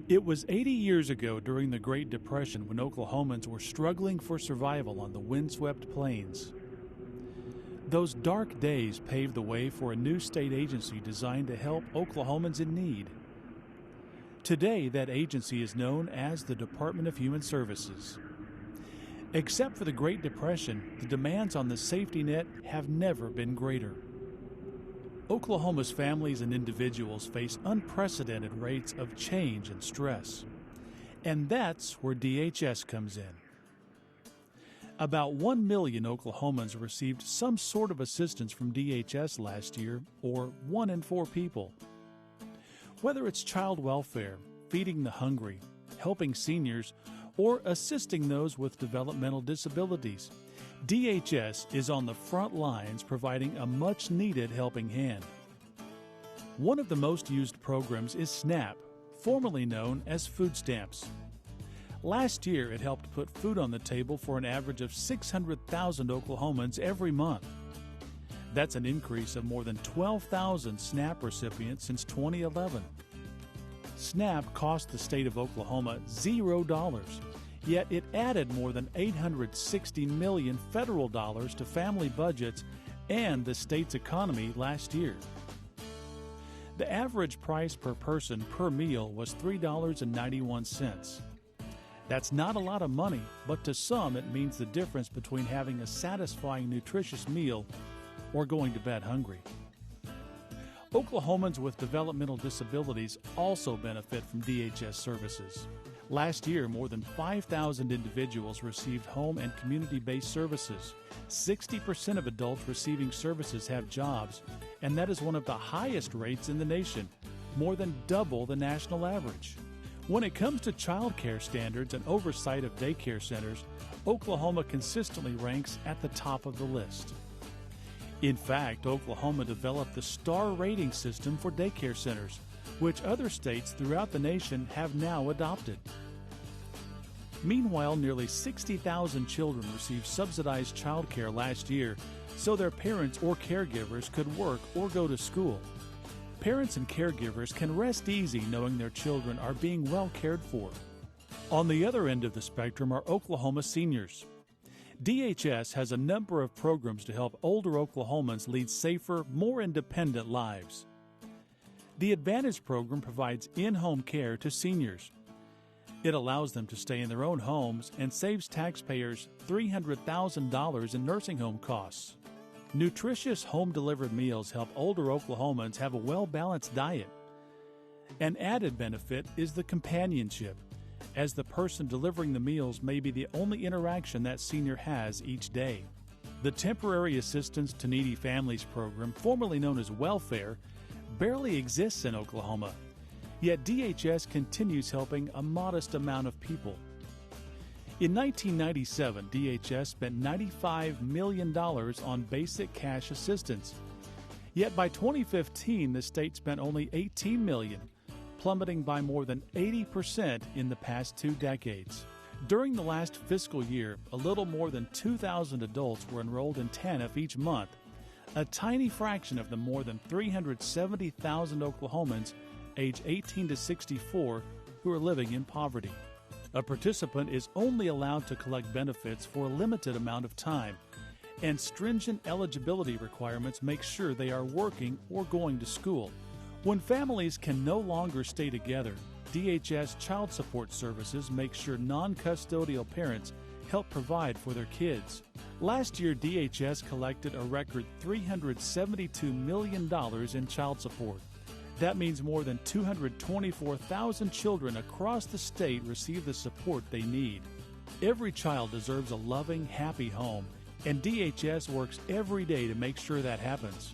It was 80 years ago during the Great Depression when Oklahomans were struggling for survival on the windswept plains. Those dark days paved the way for a new state agency designed to help Oklahomans in need. Today, that agency is known as the Department of Human Services. Except for the Great Depression, the demands on the safety net have never been greater. Oklahoma's families and individuals face unprecedented rates of change and stress. And that's where DHS comes in. About 1 million Oklahomans received some sort of assistance from DHS last year, or 1 in 4 people. Whether it's child welfare, feeding the hungry, helping seniors, or assisting those with developmental disabilities, DHS is on the front lines providing a much-needed helping hand. One of the most used programs is SNAP, formerly known as food stamps. Last year, it helped put food on the table for an average of 600,000 Oklahomans every month. That's an increase of more than 12,000 SNAP recipients since 2011. SNAP cost the state of Oklahoma $0, yet it added more than $860 million federal dollars to family budgets and the state's economy last year. The average price per person per meal was $3.91. That's not a lot of money, but to some it means the difference between having a satisfying, nutritious meal or going to bed hungry. Oklahomans with developmental disabilities also benefit from DHS services. Last year, more than 5,000 individuals received home and community-based services. 60% of adults receiving services have jobs, and that is one of the highest rates in the nation, more than double the national average. When it comes to child care standards and oversight of daycare centers, Oklahoma consistently ranks at the top of the list. In fact, Oklahoma developed the star rating system for daycare centers, which other states throughout the nation have now adopted. Meanwhile, nearly 60,000 children received subsidized child care last year so their parents or caregivers could work or go to school. Parents and caregivers can rest easy knowing their children are being well cared for. On the other end of the spectrum are Oklahoma seniors. DHS has a number of programs to help older Oklahomans lead safer, more independent lives. The Advantage program provides in-home care to seniors. It allows them to stay in their own homes and saves taxpayers $300,000 in nursing home costs. Nutritious home-delivered meals help older Oklahomans have a well-balanced diet. An added benefit is the companionship, as the person delivering the meals may be the only interaction that senior has each day. The Temporary Assistance to Needy Families program, formerly known as welfare, barely exists in Oklahoma, yet DHS continues helping a modest amount of people. In 1997, DHS spent $95 million on basic cash assistance. Yet by 2015, the state spent only $18 million, plummeting by more than 80% in the past 2 decades. During the last fiscal year, a little more than 2,000 adults were enrolled in TANF each month, a tiny fraction of the more than 370,000 Oklahomans age 18 to 64 who are living in poverty. A participant is only allowed to collect benefits for a limited amount of time, and stringent eligibility requirements make sure they are working or going to school. When families can no longer stay together, DHS Child Support Services make sure non-custodial parents help provide for their kids. Last year, DHS collected a record $372 million in child support. That means more than 224,000 children across the state receive the support they need. Every child deserves a loving, happy home, and DHS works every day to make sure that happens.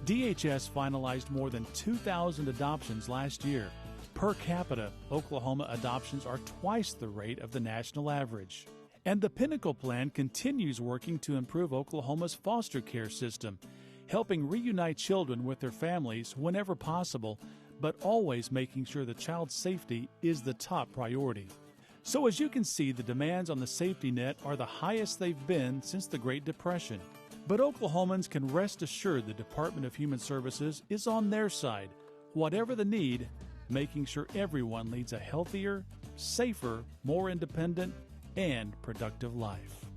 DHS finalized more than 2,000 adoptions last year. Per capita, Oklahoma adoptions are twice the rate of the national average. And the Pinnacle Plan continues working to improve Oklahoma's foster care system, helping reunite children with their families whenever possible, but always making sure the child's safety is the top priority. So as you can see, the demands on the safety net are the highest they've been since the Great Depression. But Oklahomans can rest assured the Department of Human Services is on their side, whatever the need, making sure everyone leads a healthier, safer, more independent, and productive life.